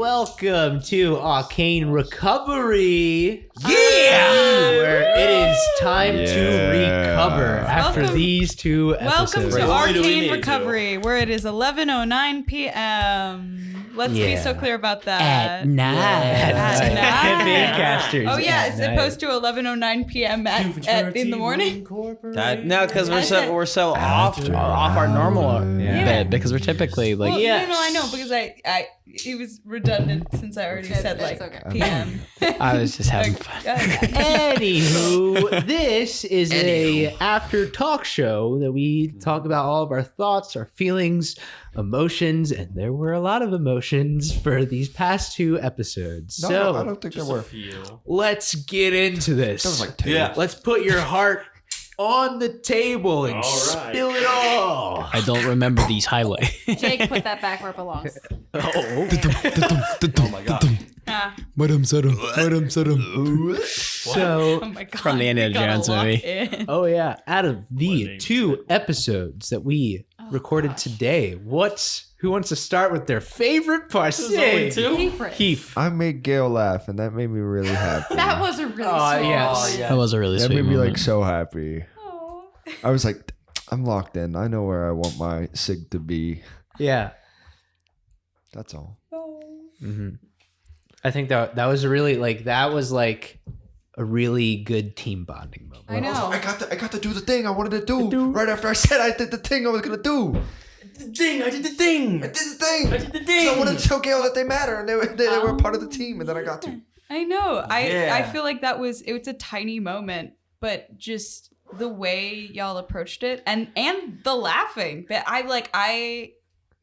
welcome to Arcane Recovery. Yeah! Where it is time to recover after these two episodes. Welcome to Arcane Recovery, where it is 11:09 p.m. Let's be so clear about that. At night. At night. Baycasters. Oh yeah, as opposed to 11:09 p.m. in the morning. No, because we're so off our normal bed because we're typically like I know because it was redundant since I already said p.m. I was just having fun. Anywho, this is a after talk show that we talk about all of our thoughts, our feelings, emotions, and there were a lot of emotions for these past two episodes. No, I don't think there were. Let's get into this. That was like 2. Yeah. Let's put your heart on the table and spill it all. I don't remember these highlights. Jake, put that back where it belongs. Oh my god. So, Oh my god! From the Indiana Jones movie. oh yeah, out of the two episodes that we recorded today, who wants to start with their favorite part? Favorite. Heath. I made Gail laugh, and that made me really happy. That was a really sweet yes. moment. That was a really That sweet made me moment. like so happy. Oh. I was like, I'm locked in. I know where I want my sig to be. Yeah. That's all. Mm-hmm. I think that was really that was like a really good team bonding moment. I know. I got to do the thing I wanted to do. Right after I said I did the thing I was gonna do. I did the thing. I did the thing. So I wanted to show Gail that they matter and they were part of the team, and then I got to. I know. I feel like it was a tiny moment, but just the way y'all approached it and the laughing that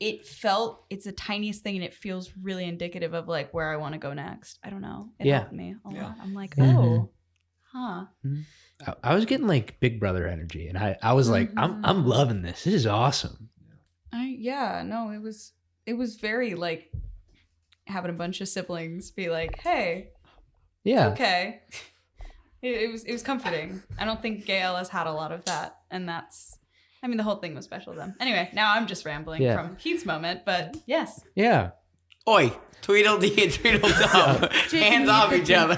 it's the tiniest thing and it feels really indicative of like where I want to go next. I don't know. It helped me a lot. I'm like, I was getting like Big Brother energy, and I was like, I'm loving this. This is awesome. It was very like having a bunch of siblings be like, hey, Yeah. okay. It was comforting. I don't think Gail has had a lot of that, and the whole thing was special to them. Anyway, now I'm just rambling from Heath's moment, but yes. Yeah. Oi, Tweedledee and Tweedledum, hands off each other.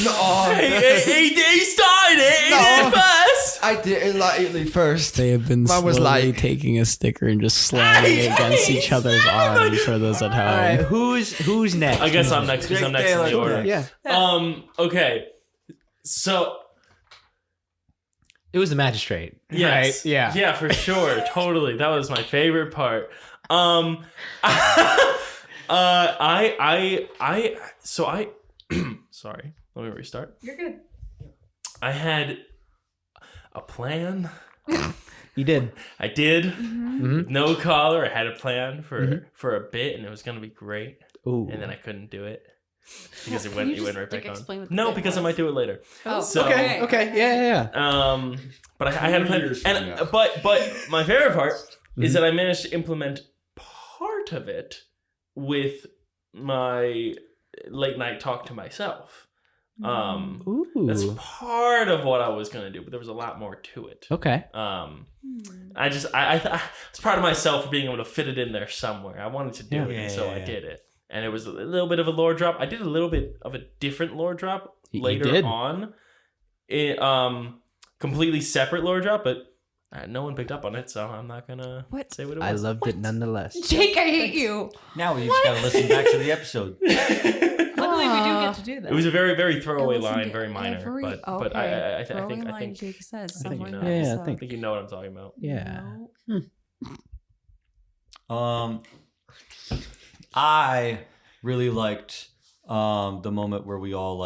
No, He started it. He did it first. I did it lightly first. They have been Mine was slowly like- taking a sticker and just slamming it against each other's arms for those at All right. home. Who's next? I guess I'm next because I'm next in the order. Yeah. Okay. So It was the magistrate. yes, Right? Yeah. yeah, for sure, totally. That was my favorite part. Sorry. Let me restart. You're good. I had a plan. You did. I did. Mm-hmm. With no collar. I had a plan for a bit, and it was gonna be great. Ooh. And then I couldn't do it because it Can went you just, right back explain on. what the No, bit because I was? might do it later. Oh, So- Okay. Yeah. But I had a plan, and but my favorite part is that I managed to implement part of it with my late night talk to myself. Ooh. That's part of what I was gonna do, but there was a lot more to it. Okay. I was proud of myself for being able to fit it in there somewhere. I wanted to do it, and so I did it. And it was a little bit of a lore drop. I did a little bit of a different lore drop later on. It completely separate lore drop, but no one picked up on it, so I'm not gonna say what it was. I loved it nonetheless. Jake, I hate you. Now we just gotta listen back to the episode. Luckily, we do get to do that. It was a very, very throwaway Listen line, to very minor, every- but okay. I Throwing think line Jake says I think somewhere you in know. the Yeah, I episode. think- I think you know what I'm talking about. Yeah. No. I really liked the moment where we all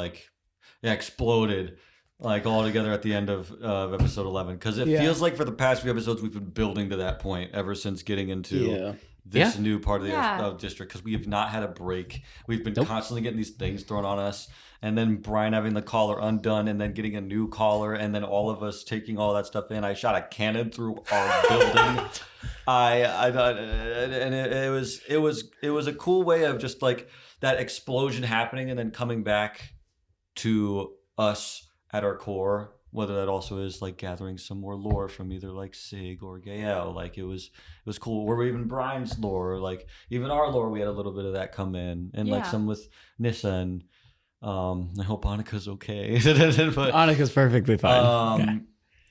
exploded all together at the end of episode 11, because it feels like for the past few episodes we've been building to that point ever since getting into this new part of the district, because we have not had a break. We've been constantly getting these things thrown on us, and then Brian having the collar undone, and then getting a new collar, and then all of us taking all that stuff in. I shot a cannon through our building. It was a cool way of just that explosion happening and then coming back to us at our core whether that also is like gathering some more lore from either like Sig or Gael. Like it was cool. Or even Brian's lore, like even our lore, we had a little bit of that come in, and like some with Nissa, and I hope Annika's okay. But Annika's perfectly fine.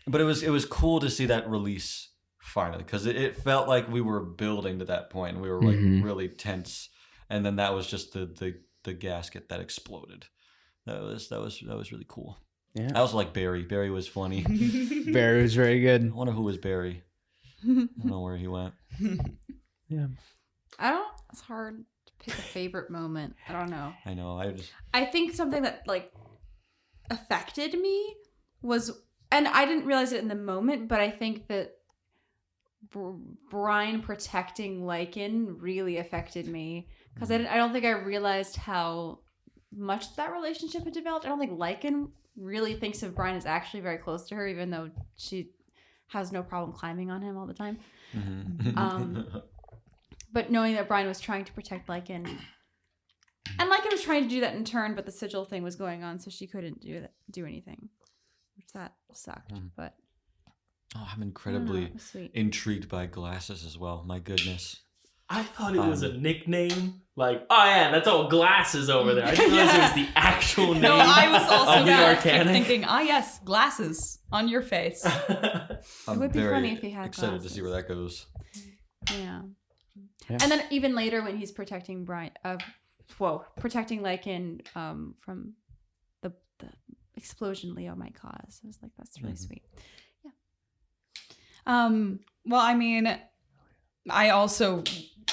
But it was cool to see that release finally, because it felt like we were building to that point, and we were like really tense, and then that was just the gasket that exploded. That was really cool. Yeah. I also like Barry. Barry was funny. Barry was very good. I wonder who was Barry. I don't know where he went. Yeah. It's hard to pick a favorite moment. I don't know. I know. I think something that like affected me was, and I didn't realize it in the moment, but I think that Brian protecting Lycan really affected me, because I don't think I realized how much that relationship had developed. I don't think Lycan really thinks of Brian as actually very close to her, even though she has no problem climbing on him all the time. But knowing that Brian was trying to protect Lycan, and Lycan was trying to do that in turn, but the sigil thing was going on, so she couldn't do anything, which that sucked. But I'm incredibly intrigued by glasses as well. My goodness. I thought it was a nickname. Like, oh yeah, that's all glasses over there. I didn't realize it was the actual name. No, I was also of the Arcane. thinking, yes, glasses on your face. It would be funny if he had excited glasses. to see where that goes. Yeah. And then even later when he's protecting protecting Lycan from the explosion Leo might cause. I was like, that's really sweet. Yeah. Well, I mean, I also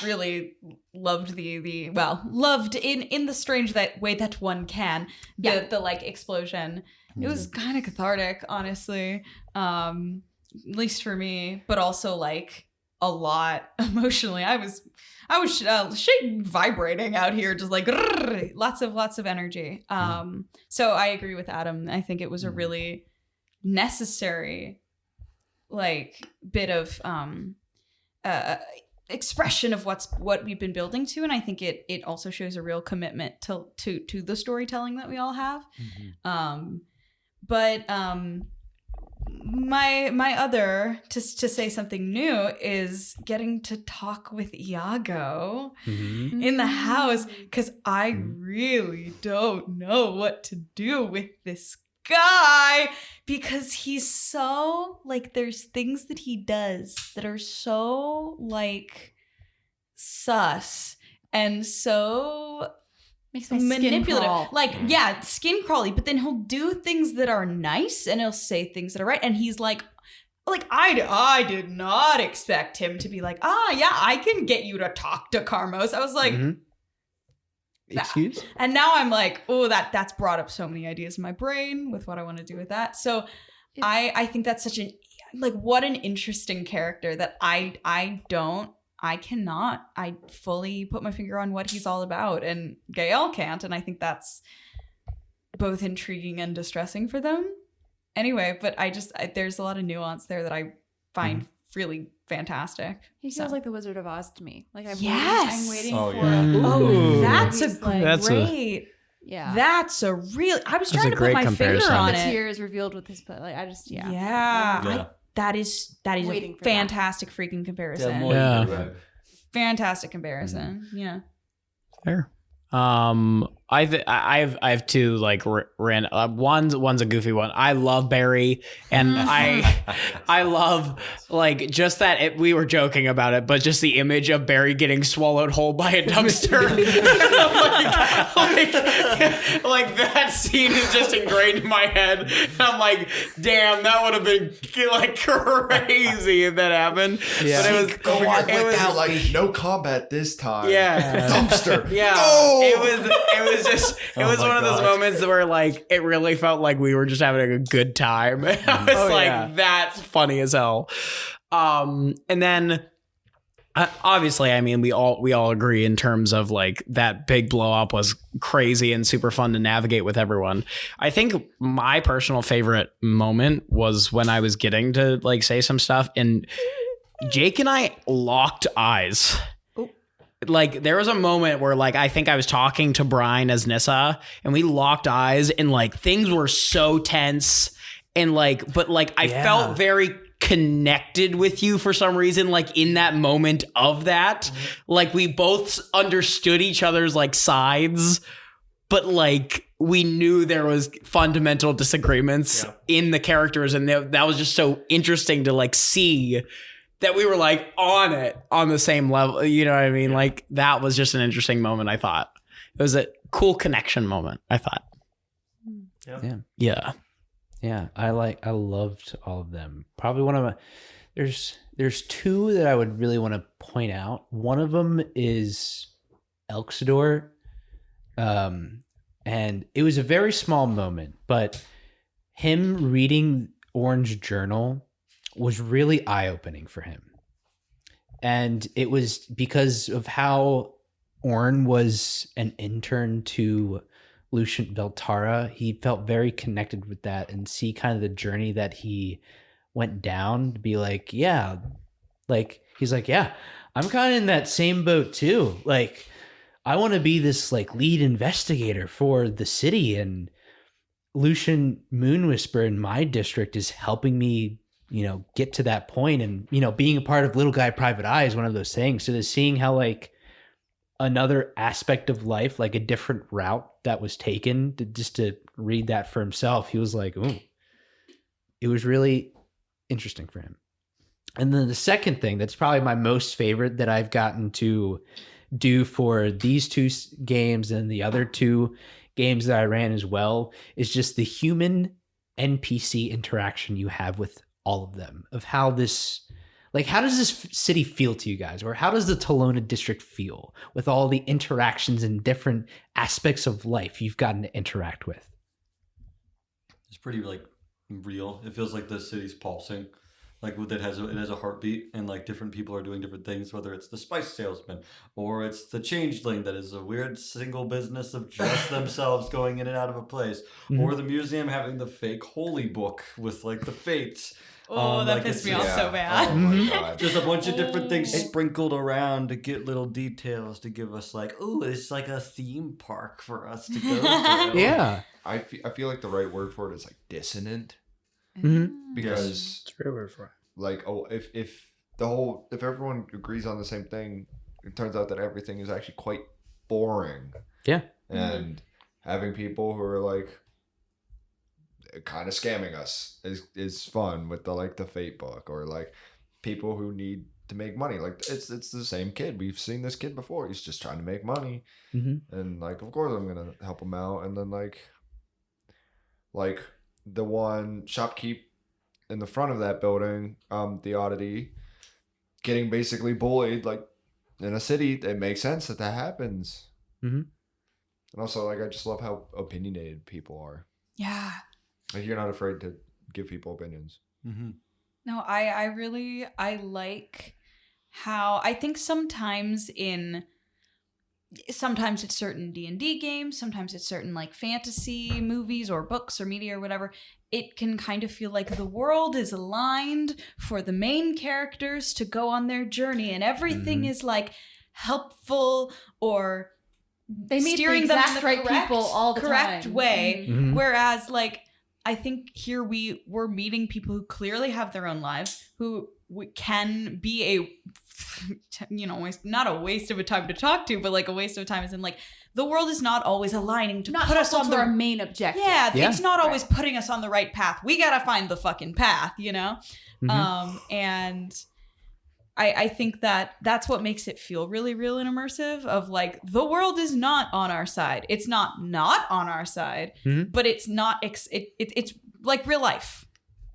really loved loved in the strange way that one can the like explosion. It was kind of cathartic, honestly, at least for me, but also like a lot emotionally. I was vibrating out here, just like lots of energy. So I agree with Adam. I think it was a really necessary like bit of expression of what we've been building to, and I think it also shows a real commitment to the storytelling that we all have. But my other to say something new is getting to talk with Iago in the house, because I really don't know what to do with this guy, because he's so like, there's things that he does that are so like sus and so makes my manipulative, like skin crawly, but then he'll do things that are nice and he'll say things that are right, and he's like I did not expect him to be like, I can get you to talk to Carmos. I was like, excuse? And now I'm like, oh, that's brought up so many ideas in my brain with what I want to do with that. So I think that's such what an interesting character that I cannot fully put my finger on what he's all about, and Gael can't, and I think that's both intriguing and distressing for them. Anyway, but there's a lot of nuance there that I find really fantastic. He feels like the Wizard of Oz to me. Like I'm waiting Oh, for. yeah. Oh, that's a That's great. That's a real. I was trying to put my finger on it. Tear is revealed with his. Like I just that is a fantastic freaking comparison. Yeah. Fantastic comparison. Yeah. Fair. I have two like one's a goofy one. I love Barry, and I love like just that we were joking about it, but just the image of Barry getting swallowed whole by a dumpster, like that scene is just ingrained in my head. And I'm like, damn, that would have been like crazy if that happened. Yeah. But it was like no combat this time. Yeah, dumpster. Yeah, no! It was one of those moments where like it really felt like we were just having a good time. I was that's funny as hell. And then obviously, I mean, we all agree in terms of like that big blow up was crazy and super fun to navigate with everyone. I think my personal favorite moment was when I was getting to like say some stuff and Jake and I locked eyes. Like there was a moment where like I think I was talking to Brian as Nissa and we locked eyes and like things were so tense and like, but like I felt very connected with you for some reason, like in that moment of that. Like we both understood each other's like sides, but like we knew there was fundamental disagreements in the characters, and that was just so interesting to like see that we were like on the same level. You know what I mean? Like that was just an interesting moment. I thought it was a cool connection moment. I thought. Yeah, I loved all of them. Probably one of my there's two that I would really want to point out. One of them is Elxidor, and it was a very small moment, but him reading Orange Journal was really eye-opening for him, and it was because of how Orn was an intern to Lucient Veltara. He felt very connected with that, and see kind of the journey that he went down to be like, yeah, like he's like, yeah, I'm kind of in that same boat too. Like I want to be this like lead investigator for the city, and Lucian Moonwhisper in my district is helping me, get to that point. And, being a part of Little Guy Private Eye is one of those things. So seeing how like another aspect of life, like a different route that was taken, just to read that for himself, he was like, ooh, it was really interesting for him. And then the second thing that's probably my most favorite that I've gotten to do for these two games and the other two games that I ran as well is just the human NPC interaction you have with all of them, of how this, like, how does this city feel to you guys? Or how does the Talona district feel with all the interactions and different aspects of life you've gotten to interact with? It's pretty like real. It feels like the city's pulsing. Like it has a heartbeat, and like different people are doing different things, whether it's the spice salesman or it's the changeling that is a weird single business of just themselves going in and out of a place, or the museum having the fake holy book with like the fates. Oh, that pissed me off so bad. Oh my God. Just a bunch of different things sprinkled around to get little details to give us like, oh, it's like a theme park for us to go to. Yeah. I feel like the right word for it is like dissonant. Mm-hmm. Because It's a great word for it. like, if everyone agrees on the same thing, it turns out that everything is actually quite boring. Yeah. And having people who are like kind of scamming us is fun with the fate book, or like people who need to make money. Like it's the same kid. We've seen this kid before. He's just trying to make money. And like, of course I'm gonna help him out. And then like the one shopkeep in the front of that building, the Oddity, getting basically bullied, like in a city, it makes sense that happens. And also, like, I just love how opinionated people are. Yeah. Like, you're not afraid to give people opinions. No, I like how I think sometimes it's certain D&D games, sometimes it's certain like fantasy movies or books or media or whatever, it can kind of feel like the world is aligned for the main characters to go on their journey, and everything is like helpful, or they meet steering the exact them in the right people all the correct time. way. Whereas like I think here we're meeting people who clearly have their own lives, who can be not a waste of a time to talk to, but like a waste of time is in like the world is not always aligning to put us on our main objective. Yeah, it's not always putting us on the right path. We gotta find the fucking path, and I think that's what makes it feel really real and immersive, of like the world is not on our side. It's not on our side, but it's not it's like real life.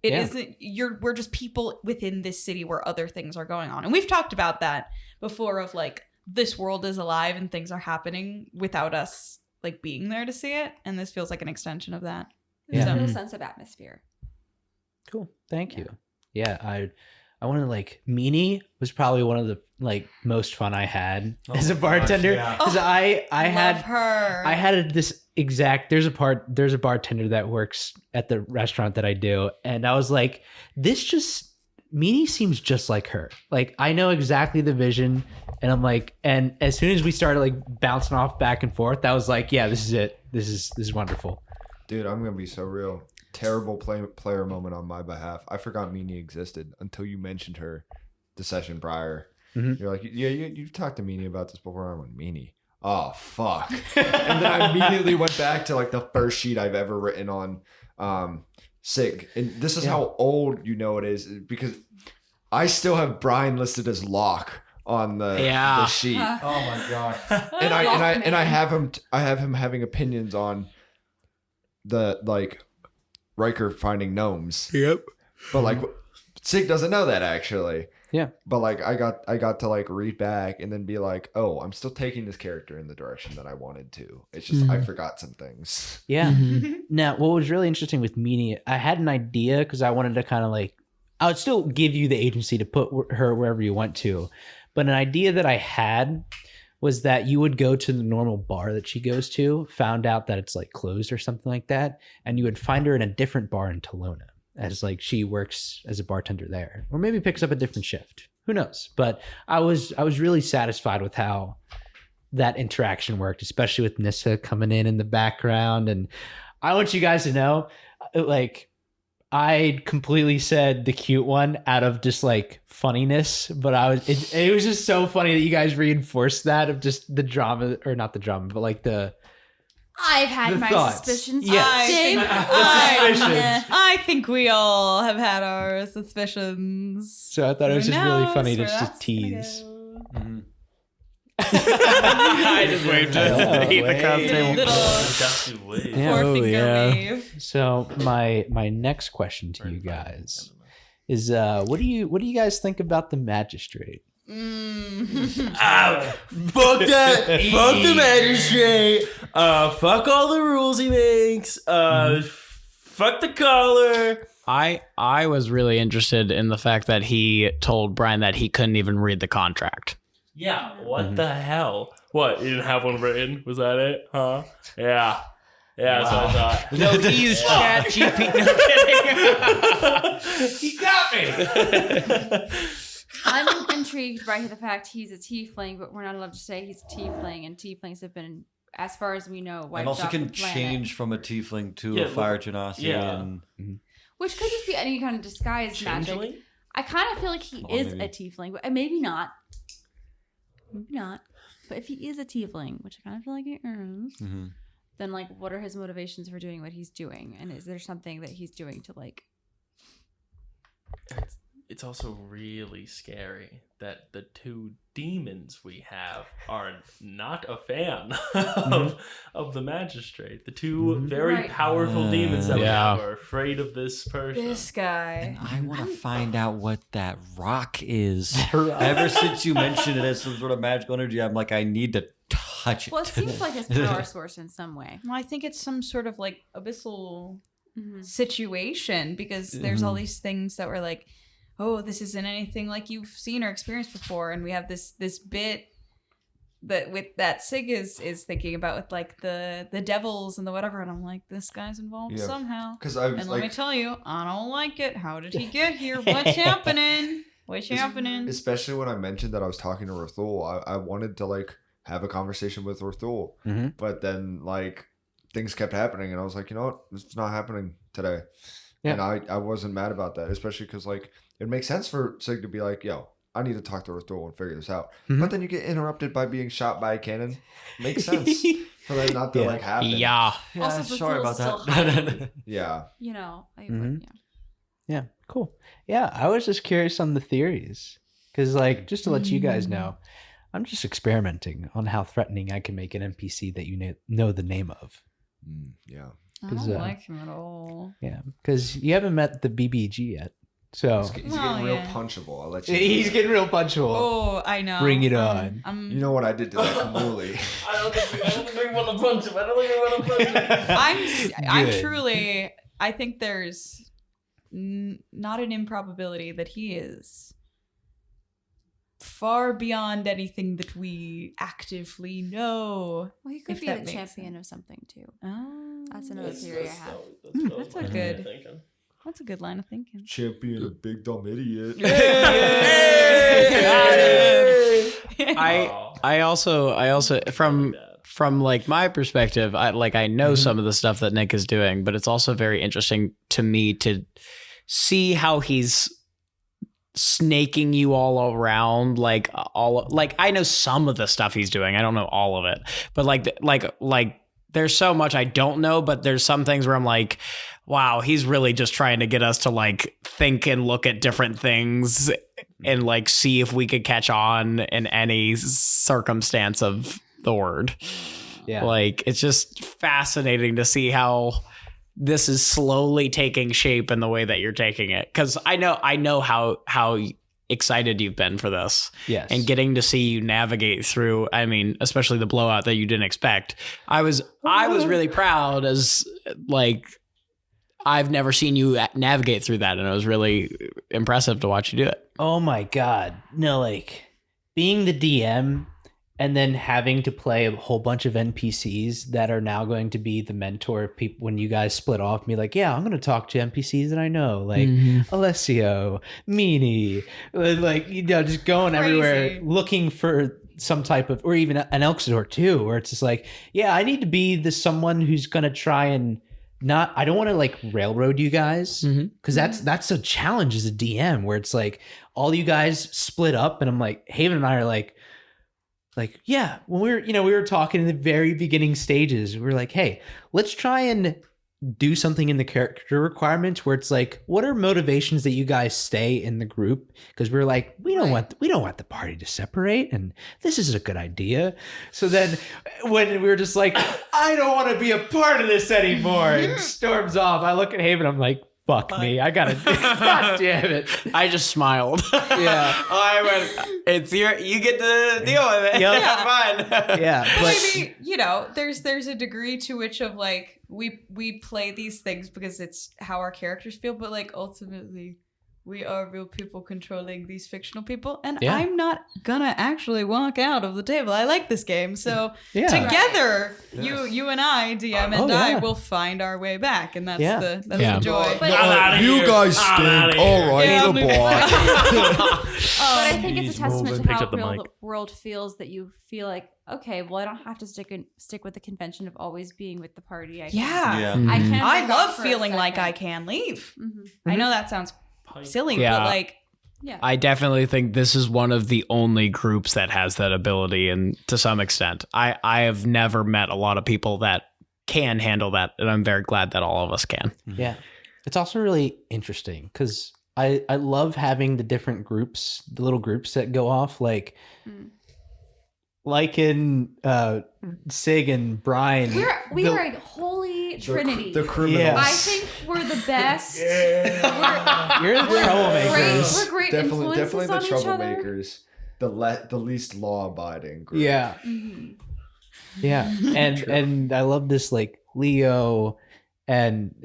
It isn't. We're just people within this city where other things are going on, and we've talked about that before. Of like, this world is alive and things are happening without us like being there to see it, and this feels like an extension of that. There's a real sense of atmosphere. Cool. Thank you. Yeah, I wanted like Meanie was probably one of the like most fun I had as a bartender, because I had this exact. There's a bartender that works at the restaurant that I do, and I was like, Meanie seems just like her. Like, I know exactly the vision, and I'm like, and as soon as we started like bouncing off back and forth, I was like, yeah, this is it. This is wonderful. Dude, I'm gonna be so real. terrible player moment on my behalf. I forgot Meanie existed until you mentioned her the session prior. Mm-hmm. You're like, yeah, you talked to Meanie about this before. I went, Meanie. Oh, fuck. And then I immediately went back to like the first sheet I've ever written on SIG. And this is how old you know it is, because I still have Brian listed as Locke on the sheet. Oh my god. And I have him having opinions on the like Riker finding gnomes. Yep. But like SIG doesn't know that actually. Yeah. But like I got to like read back and then be like, oh, I'm still taking this character in the direction that I wanted to. It's just I forgot some things. Yeah. Now, what was really interesting with Meanie, I had an idea because I wanted to kind of like, I would still give you the agency to put her wherever you want to. But an idea that I had was that you would go to the normal bar that she goes to, found out that it's like closed or something like that, and you would find her in a different bar in Kelowna, as like she works as a bartender there, or maybe picks up a different shift. Who knows? But I was really satisfied with how that interaction worked, especially with Nissa coming in the background. And I want you guys to know, like, I completely said the cute one out of just like funniness, but it was just so funny that you guys reinforced that of just the drama, or not the drama, but like I've had my thoughts. suspicions. Yes. Same. I think we all have had our suspicions. So I thought it was just really funny to just tease. I just waved to eat the crowd table. Productive wave. Yeah. Four-finger wave. So my next question to you guys is, what do you guys think about the magistrate? Fuck that! Fuck the magistrate! Fuck all the rules he makes. Fuck the collar. I was really interested in the fact that he told Brian that he couldn't even read the contract. Yeah, what the hell? What, you didn't have one written? Was that it? Huh? Yeah. Yeah, that's what I thought. No, he used Chat GPT. No kidding. He got me! I'm intrigued by the fact he's a tiefling, but we're not allowed to say he's a tiefling, and tieflings have been, as far as we know, wiped And also off can the planet. change from a tiefling to a fire genasi. And Which could just be any kind of disguise magic. Changeling? I kind of feel like he is maybe. a tiefling, but maybe not. Maybe not. But if he is a tiefling, which I kind of feel like he is, then like, what are his motivations for doing what he's doing? And is there something that he's doing to like? It's also really scary that the two demons we have are not a fan of the magistrate. The two very powerful demons that we have are afraid of this person. This guy. I want to find out what that rock is. Ever since you mentioned it as some sort of magical energy, I'm like, I need to touch it. Well, it seems like his power source in some way. Well, I think it's some sort of like abyssal situation, because there's all these things that were like, oh, this isn't anything like you've seen or experienced before, and we have this bit that Sig is thinking about with like the devils and the whatever, and I'm like, this guy's involved somehow. Because I was And like, let me tell you, I don't like it. How did he get here? What's happening? What's happening? especially when I mentioned that I was talking to Rathul, I wanted to like have a conversation with Rathul, but then like things kept happening, and I was like, you know what, it's not happening today. And I wasn't mad about that, especially because like it makes sense for Sig to be like, yo, I need to talk to Rathul and figure this out. But then you get interrupted by being shot by a cannon. Makes sense for that not to like happen. Yeah. Also, sorry about still that. hiding, Yeah. you know. Yeah, cool. Yeah, I was just curious on the theories, because like, just to let you guys know, I'm just experimenting on how threatening I can make an NPC that you know the name of. Yeah. I don't like him at all. Yeah, because you haven't met the BBG yet, so He's getting real punchable. I'll let you know. he's getting real punchable. Oh, I know. Bring it on. You know what I did to that Kamuli? I don't think we want to punch him. I don't think we want to punch him. I'm truly. I think there's not an improbability that he is far beyond anything that we actively know. Well, he could If be that the makes champion of something too. Oh, That's another theory I have. That's a good. That's a good line of thinking. Champion, a big dumb idiot. I also from from like my perspective, I know some of the stuff that Nick is doing, but it's also very interesting to me to see how he's snaking you all around. Like I know some of the stuff he's doing. I don't know all of it, but like there's so much I don't know, but there's some things where I'm like, wow, he's really just trying to get us to like think and look at different things and like see if we could catch on in any circumstance of the word. Yeah. Like, it's just fascinating to see how this is slowly taking shape in the way that you're taking it. Cause I know how excited you've been for this. Yes. And getting to see you navigate through, I mean, especially the blowout that you didn't expect. I was really proud, as like I've never seen you navigate through that, and it was really impressive to watch you do it. Oh my God. No, like being the DM and then having to play a whole bunch of NPCs that are now going to be the mentor of people when you guys split off and be like, yeah, I'm going to talk to NPCs that I know, like Alessio, Meanie, like, you know, just going everywhere looking for some type of, or even an Elxidor too, where it's just like, yeah, I need to be the someone who's going to try and not, I don't want to like railroad you guys, because that's a challenge as a DM, where it's like all you guys split up and I'm like, Haven and I are like, yeah, when we were talking in the very beginning stages, we were like, hey, let's try and do something in the character requirements where it's like, what are motivations that you guys stay in the group? Because we're like, we don't want the party to separate, and this is a good idea. So then when we were just like, I don't want to be a part of this anymore, it storms off. I look at Haven, I'm like, fuck me, I gotta, God damn it. I just smiled. Yeah. I went, it's you get to deal with it. Yep. Fine. Yeah. But maybe, you know, there's a degree to which of like we play these things because it's how our characters feel, but like ultimately we are real people controlling these fictional people, and I'm not gonna actually walk out of the table. I like this game, so together, you and I, DM and I, will find our way back, and that's the joy. But You guys stink. All right, goodbye. But I think it's a testament to how up the real mic. the world feels, that you feel like, okay, well, I don't have to stick with the convention of always being with the party. I can I break love off for a feeling like second. I can leave. Mhm. I know that sounds silly, Yeah. but like, Yeah. I definitely think this is one of the only groups that has that ability, and to some extent, I have never met a lot of people that can handle that, and I'm very glad that all of us can. Yeah. It's also really interesting because I love having the different groups, the little groups that go off, like in Sig and Brian. We are a holy trinity. The criminals. I think we're the best. You're the troublemakers. We're great Definitely influences the on each other. troublemakers. The least law-abiding group. Yeah. Mhm. Yeah. And I love this, like Leo and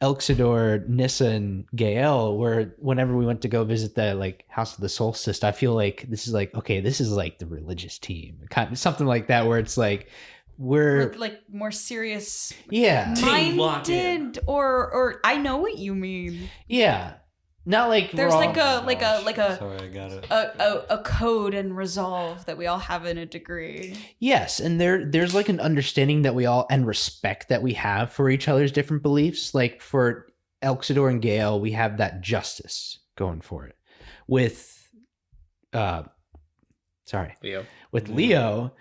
Elxidor, Nissa, and Gael, where whenever we went to go visit the like House of the Solstice, I feel like this is like, okay, this is like the religious team, kind of something like that, where it's like we're like more serious Team lock in. minded, or I know what you mean. yeah, not like There's we're like all- a Sorry, I got it. a code and resolve that we all have in a degree. yes, and there's like an understanding that we all, and respect that we have for each other's different beliefs. Like for Elxidor and Gael, we have that justice going for it. With Leo,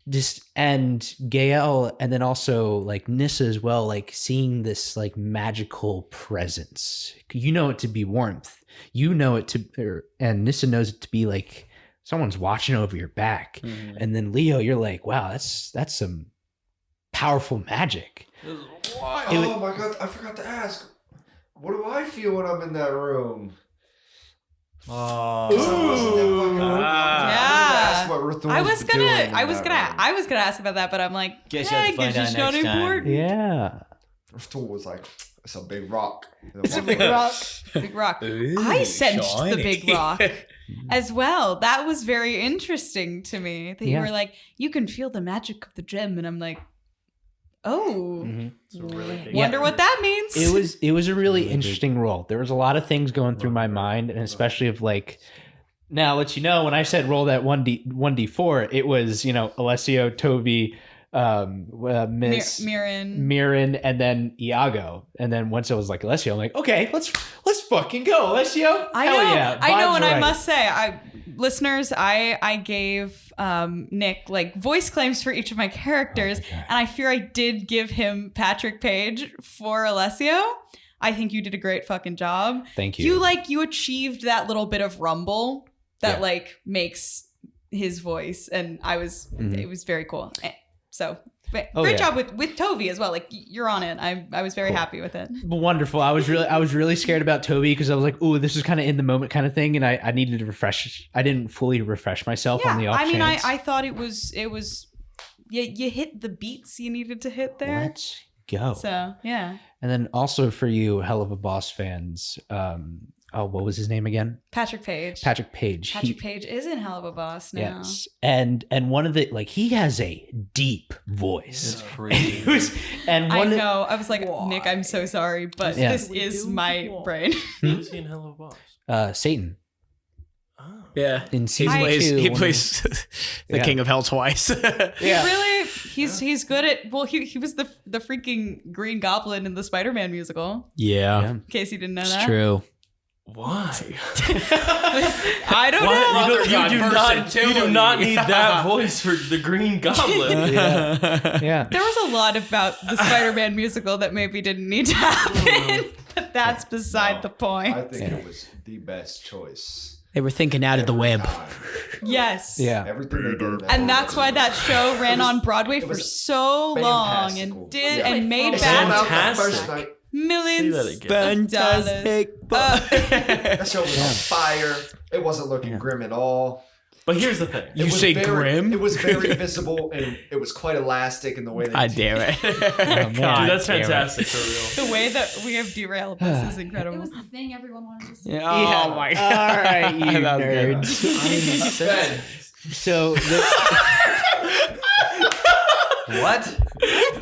just, and Gael, and then also like Nissa as well, like seeing this like magical presence. You know it to be warmth. You know it to, and Nissa knows it to be like someone's watching over your back. And then Leo, you're like, wow, that's some powerful magic. Oh my god, I forgot to ask. What do I feel when I'm in that room? Oh. I was gonna ask about that, but I'm like, Guess you have to find out next time. Yeah. Rithul was like, it's a big rock. It's a big rock. Big rock. I sensed the big rock as well. That was very interesting to me. That you were like, you can feel the magic of the gem, and I'm like, oh, wonder what that means. It was a really interesting roll. There was a lot of things going through my mind, and especially of like, now I'll let you know, when I said roll that 1d4, it was, you know, Alessio, Toby, Miss Mirren, and then Iago. And then once I was like Alessio, I'm like, okay, let's fucking go, Alessio. I Hell know, yeah. I know, Vibes and I right. must say, listeners, I gave Nick like voice claims for each of my characters, and I fear I did give him Patrick Page for Alessio. I think you did a great fucking job. Thank you. You achieved that little bit of rumble that like makes his voice, and it was very cool. So great job with Toby as well. Like you're on it. I was very happy with it. Wonderful. I was really scared about Toby because I was like, ooh, this is kind of in the moment kind of thing, and I needed to refresh. I didn't fully refresh myself on the off chance. I thought it was you hit the beats you needed to hit there. Let's go. So yeah. And then also for you, Hell of a Boss fans, what was his name again? Patrick Page. Patrick Page. Patrick Page is in Hell of a Boss now. Yes, and one of the he has a deep voice. It's crazy. I know. I was like, Nick, I'm so sorry, but this is my brain. Who's he in Hello Boss? Satan. Oh. Yeah. In season 2. He plays the King of Hell twice. Really? He's good at he was the freaking Green Goblin in the Spider-Man musical. Yeah. In case you didn't know It's that. true. Why? I don't know. You do not need that voice for the Green Goblin. Yeah. There was a lot about the Spider-Man musical that maybe didn't need to happen. But that's beside the point. I think it was the best choice. They were thinking out of the web. Yes. Yeah. Everything they did in that And that's why that show ran on Broadway for was so long fantastical. and did Yeah. and made It back came out the Fantastic. first night. millions Say that again. of dollars. That show was on fire. It wasn't looking grim at all. But here's the thing. You It was say very- grim? It was very visible, and it was quite elastic in the way that God damn it. Dude, that's fantastic for real. The way that we have derailed this is It incredible. was the thing everyone wanted to see. Oh my God. All right, you That was good. nerds. Ben, So What?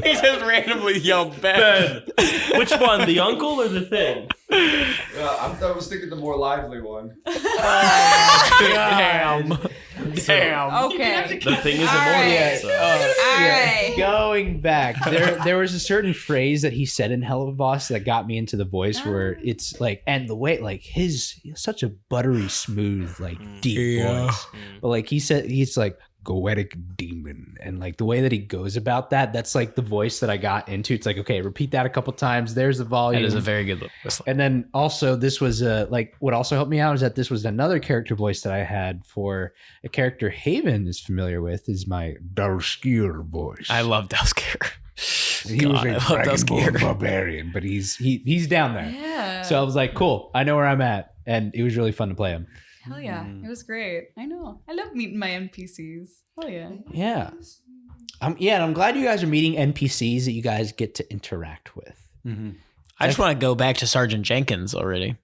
He just randomly yelled Ben. Ben, which one, the uncle or the thing? I was thinking the more lively one. Damn. Damn. Okay. The thing is All immortal. right. So. All right. going back, there was a certain phrase that he said in Hell of a Boss that got me into the voice where it's like, and the way he's such a buttery smooth deep voice, but he said he's like goetic demon, and the way that he goes about that's the voice that I got into. It's like, okay, repeat that a couple times, there's the volume. That is a very good whistle. And then also this was what also helped me out is that this was another character voice that I had for a character Haven is familiar with, is my Darskier voice. I love Delskier. He was a I love dragonborn Delskier. barbarian, but he's down there. Yeah. So I was like, cool, I know where I'm at, and it was really fun to play him. Hell yeah. It was great. I know. I love meeting my NPCs. Hell yeah. Yeah. And I'm glad you guys are meeting NPCs that you guys get to interact with. Mm-hmm. I just want to go back to Sergeant Jenkins already.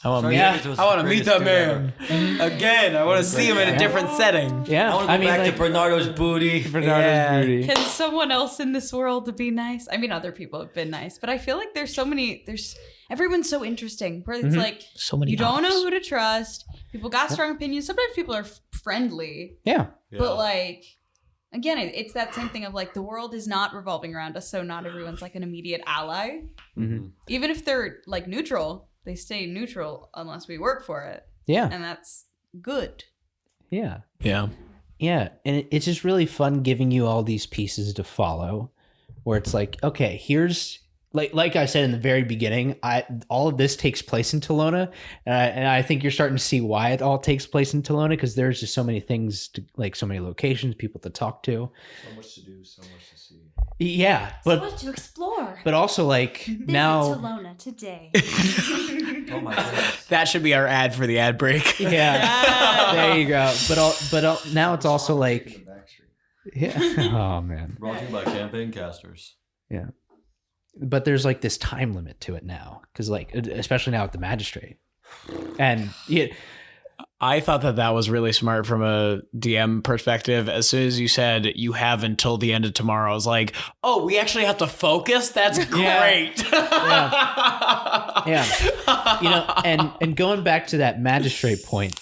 I want to Sergeant meet Jenkins was that the man greatest again. I want to see him in a different setting. Yeah. I want to go back to Bernardo's booty. Bernardo's booty. Can someone else in this world be nice? I mean, other people have been nice, but I feel like everyone's so interesting where it's like, So many you don't know knobs. who to trust. People got strong opinions. Sometimes people are friendly, Yeah. but again, it's that same thing of the world is not revolving around us, so not everyone's an immediate ally. Mm-hmm. Even if they're neutral, they stay neutral unless we work for it, Yeah. and that's good. Yeah. Yeah. Yeah, and it's just really fun giving you all these pieces to follow, where it's like, okay, here's like I said in the very beginning, all of this takes place in Telona, and I think you're starting to see why it all takes place in Telona, because there's just so many things, so many locations, people to talk to, So much to do, so much to see. Yeah, So much to explore. but also Visit now, Telona today. Oh my goodness. That should be our ad for the ad break. yeah, there you go. But now it's also In the back street. yeah, oh man. Brought to you by Campaign Casters. Yeah. But there's this time limit to it now, because especially now with the magistrate, and I thought that was really smart from a DM perspective. As soon as you said you have until the end of tomorrow, I was like, oh, we actually have to focus? That's great. yeah, and going back to that magistrate point,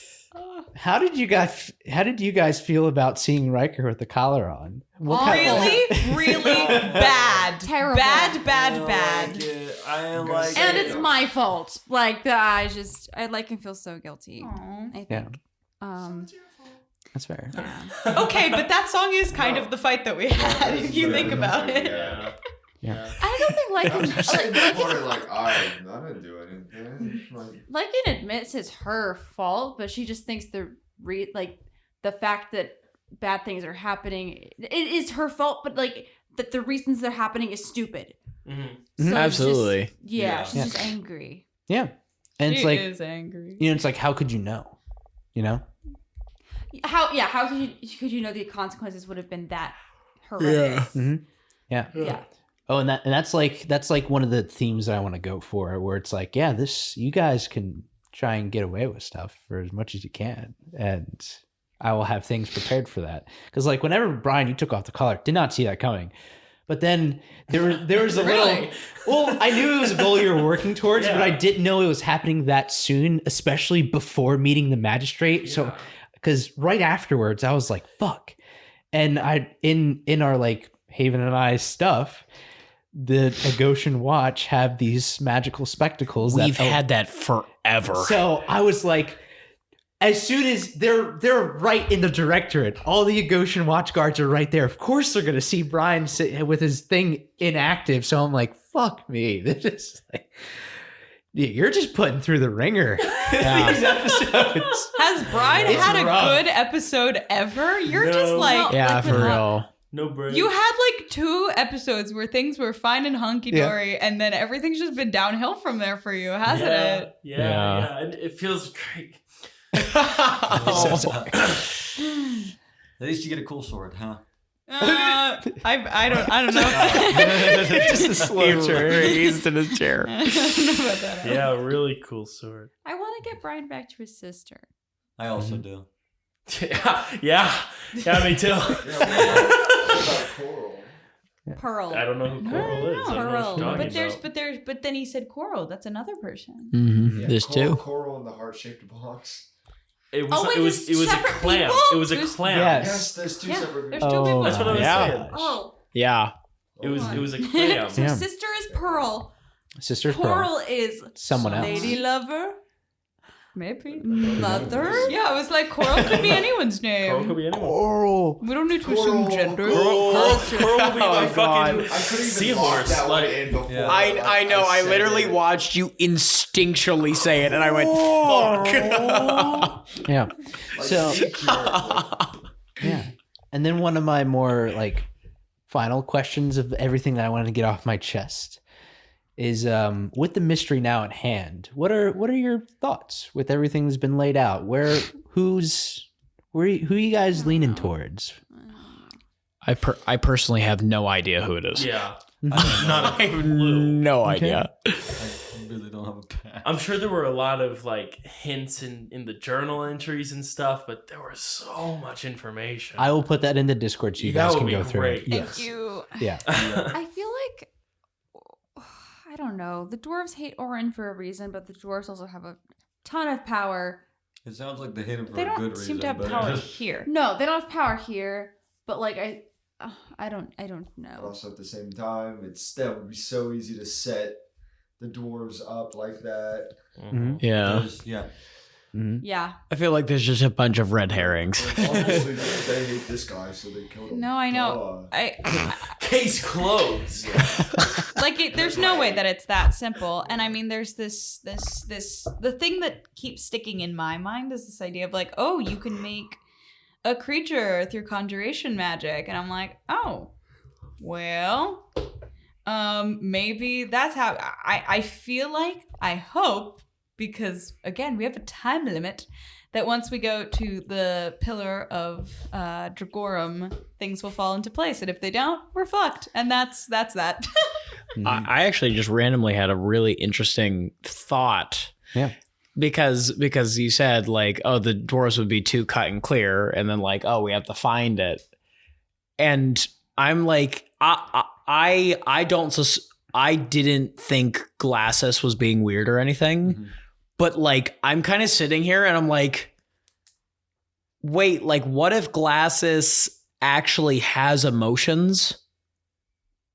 how did you guys feel about seeing Riker with the collar on? Really bad. Terrible. Bad. I like And it. it's my fault. Like I like and feel so guilty. Aw. I think. Yeah. That's fair. Yeah. Okay, but that song is kind of the fight that we had, if you think about it. Yeah. I don't think I didn't do anything. Lycan admits it's her fault, but she just thinks the fact that bad things are happening, it is her fault, but like that the reasons they're happening is stupid. Mm-hmm. So it's Absolutely. just, she's just angry. Yeah. And She it's like, is angry. you know, it's like, how could you know? You know? How could you know the consequences would have been that horrendous? Mhm. Yeah. Yeah. Oh, and that's like one of the themes that I want to go for, where it's like, yeah, you guys can try and get away with stuff for as much as you can, and I will have things prepared for that. Because like whenever Brian, you took off the collar, did not see that coming, but then there was a little. Well, I knew it was a goal you were working towards, but I didn't know it was happening that soon, especially before meeting the magistrate. Yeah. So, because right afterwards, I was like, fuck, and in our like Haven and I stuff. The Agosian Watch have these magical spectacles. We've had that forever. So I was like, as soon as they're right in the directorate, all the Agosian Watch guards are right there. Of course, they're gonna see Brian sit with his thing inactive. So I'm like, fuck me. This is like, you're just putting through the ringer. These episodes. Has Brian had a good episode ever? You're just like, for real. No break. You had like 2 episodes where things were fine and hunky-dory, and then everything's just been downhill from there for you, hasn't it? Yeah. And it feels great. At least you get a cool sword, huh? I don't know. Just a slow chair. He's in his chair. I don't know about that. Yeah, really cool sword. I want to get Brian back to his sister. I also do. Yeah, me too. Coral. Pearl. I don't know who Coral is. I don't know what you're talking about. But then he said Coral. That's another person. Mm-hmm. Yeah, There's two. Coral in the heart-shaped box. It Oh, wait, was a there's clam. separate It was a people? clam. Yes, there's two Yeah, separate. there's 2 people. That's what I was saying. Oh. Yeah. It was a clam. So Yeah. sister is Pearl. Sister's Coral is someone else. lady lover. Maybe. Mother. Yeah, I was like, Coral could be anyone's name. Coral could be anyone. Coral. We don't need to assume gender. Coral would be my fucking I couldn't even lock seahorse. that one Like, in before. Yeah. I know. I said literally it. watched you instinctually say it, and I went, "Fuck." Yeah. Like, So be careful. yeah, and then one of my more like final questions of everything that I wanted to get off my chest is with the mystery now at hand, what are your thoughts with everything that's been laid out? Who are you guys leaning towards? I personally have no idea who it is. yeah. Not a I have clue. no Okay. idea. I really don't have a pass. I'm sure there were a lot of like hints in the journal entries and stuff, but there was so much information. I will put that in the Discord so you That guys would can be go through great. it. Yes. Thank you. Yeah. I feel like I don't know. The dwarves hate Orin for a reason, but the dwarves also have a ton of power. It sounds like they hate him for They a good don't reason. seem to have but power here. No, they don't have power here, but like I don't But know. also at the same time, that would be so easy to set the dwarves up like that. Mhm. Yeah. Yeah. Mhm. Yeah. I feel like there's just a bunch of red herrings. Obviously, they hate this guy, so they killed him. No, I know. Case closed. There's no way that it's that simple. And I mean, there's this the thing that keeps sticking in my mind is this idea of like, oh, you can make a creature through conjuration magic, and I'm like, oh, well, maybe that's how I feel like, I hope, because again, we have a time limit, that once we go to the pillar of Dragorum, things will fall into place, and if they don't, we're fucked, and that's that. I actually just randomly had a really interesting thought. Yeah. Because you said like, oh, the dwarves would be too cut and clear, and then like, oh, we have to find it. And I'm like, I didn't think Glasses was being weird or anything, Mhm. but like I'm kind of sitting here and I'm like, wait, like what if Glasses actually has emotions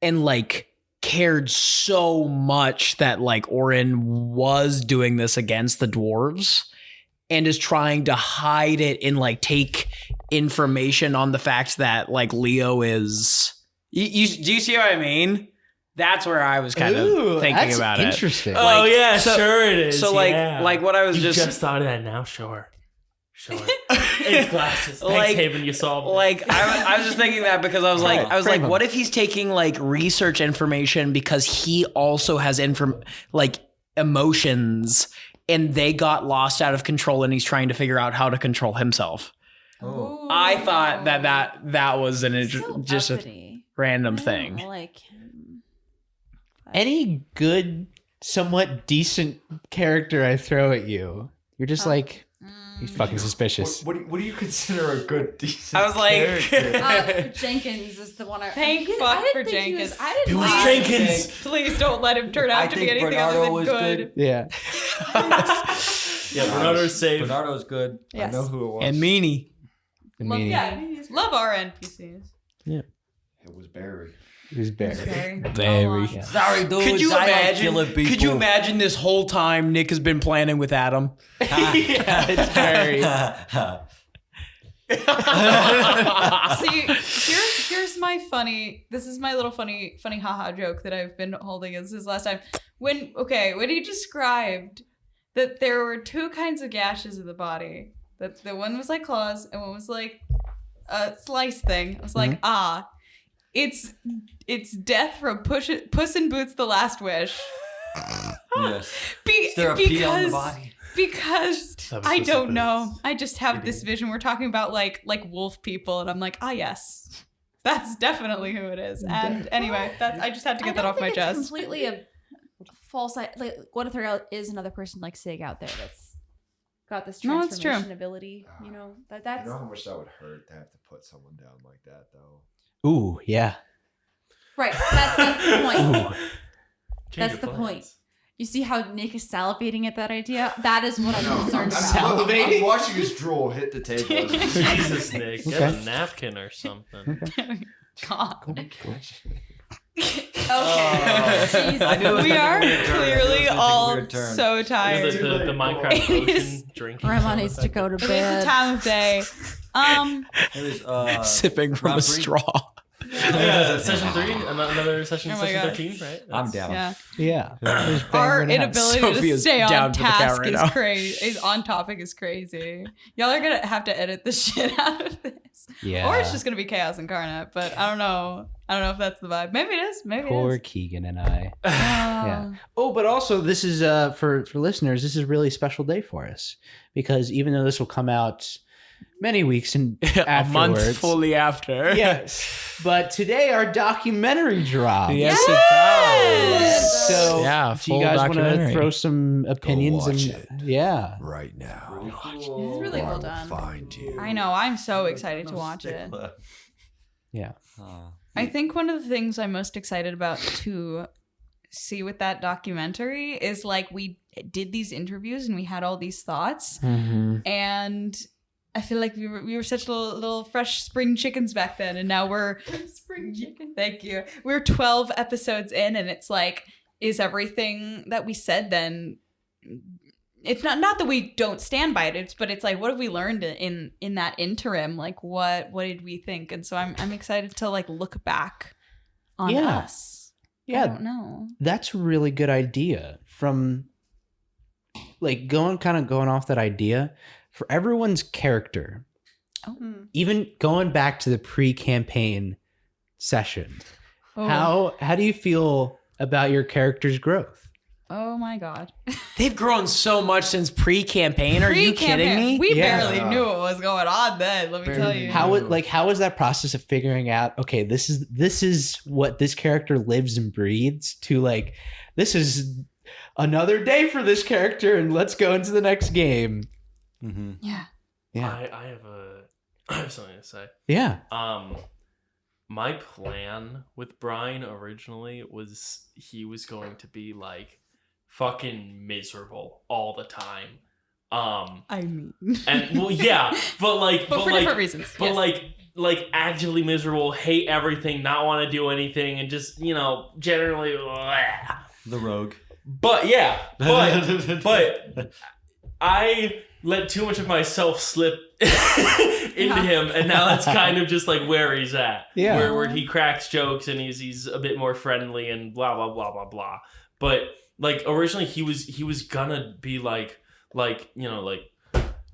and like cared so much that like Orin was doing this against the dwarves and is trying to hide it and like take information on the fact that like Leo is do you see what I mean? That's where I was kind of thinking about it. Interesting. Oh yeah, sure it is. So like what I was you just thought of that now, sure. It's Glasses. Thanks, Like- Haven, you solved it. Like I was just thinking that because I was like, what if he's taking like research information because he also has like emotions and they got lost out of control and he's trying to figure out how to control himself. Ooh. I thought that was So just a uppity. random I don't thing. like him. Any good, somewhat decent character I throw at you, you're just like, he's fucking suspicious. What do you consider a good, decent I was like, character? Jenkins is the one. Thank didn't fuck think for he Jenkins. I didn't It was like Jenkins. Please don't let him turn I out to be think anything Bernardo other than was good. good. Yeah. Yeah, Bernardo's safe. Bernardo's good. Yes. I know who it was. and Meanie. Love, love our NPCs. It was Barry. He was Barry. Very. Yeah. Sorry, dude. Could you I like imagine? killing people. Could you imagine this whole time Nick has been planning with Adam? Yeah, it's Barry. See, here's my funny. This is my little funny haha joke that I've been holding as his last time. When he described that there were two kinds of gashes in the body. That the one was like claws and one was like a slice thing. I was like, it's death from Puss in Boots: The Last Wish. Yes. Is there a pee on the body? Because That was I Puss in don't Boots. know. I just have this vision. We're talking about like wolf people, and I'm like, yes, that's definitely who it is. And anyway, I just had to get that off my It's chest. completely a false. Like, what if there is another person like Sig out there that's got this No, it's true. transformation ability? You know that's. You know how much that would hurt to have to put someone down like that, though. Ooh, yeah. Right. That's the point. Ooh. Change That's your the plans. point. You see how Nick is salivating at that idea? That is what I'm concerned about. Salivating? I'm watching his drool hit the table. Jesus, Nick, get Okay. a napkin or something. God. Okay. I Jesus. knew it was We taking a are weird turn. clearly It was gonna take a all weird turn. so Yeah, tired. the Minecraft It is- potion drinking. Grandma sound needs to effect. go to It is the bed. time of day. It was, Sipping from a round three. straw. Yeah, session 3, another session, Oh my session God. 13, right? I'm down. Yeah. Yeah. Just Our banging it out. inability Sophia's to stay down on for the count task right is now. crazy. Is on topic is crazy. Y'all are gonna have to edit the shit out of this, Yeah. or it's just gonna be chaos incarnate. But I don't know. I don't know if that's the vibe. Maybe it is. Maybe Poor it is. Keegan and I. Yeah. Oh, but also this is for listeners, this is a really special day for us because even though this will come out many weeks and A month afterwards. fully after. Yes. But today our documentary dropped. Yes, it does. So Yeah, do you full guys want to documentary. throw some opinions watch and it. yeah. Right now. It's really Or I well will done. Find you. I know. I'm so excited to watch it. Yeah. I think one of the things I'm most excited about to see with that documentary is like we did these interviews and we had all these thoughts, Mm-hmm. and I feel like we were such little fresh spring chickens back then, and now we're spring chicken. Thank you. We're 12 episodes in, and it's like, is everything that we said then? It's not that we don't stand by it, but it's like, what have we learned in that interim? Like, what did we think? And so I'm excited to like look back on Yeah. us. I Yeah. don't know. That's a really good idea. From like going off that idea for everyone's character, even going back to the pre-campaign session. Oh. How do you feel about your character's growth? Oh my God. They've grown so much since pre-campaign. Are you kidding me? We Yeah. barely knew what was going on then. Let me tell you. How is that process of figuring out, okay, this is what this character lives and breathes, to like, this is another day for this character and let's go into the next game. Mm-hmm. Yeah. Yeah. I have something to say. Yeah. My plan with Brian originally was he was going to be like fucking miserable all the time. I mean, and well, yeah, but for different reasons. But yes. like actively miserable, hate everything, not want to do anything, and just generally. Blah. The rogue. But yeah, but I let too much of myself slip into him, and now that's kind of just like where he's at. Yeah, where he cracks jokes and he's a bit more friendly and blah blah blah blah blah. But like originally he was gonna be like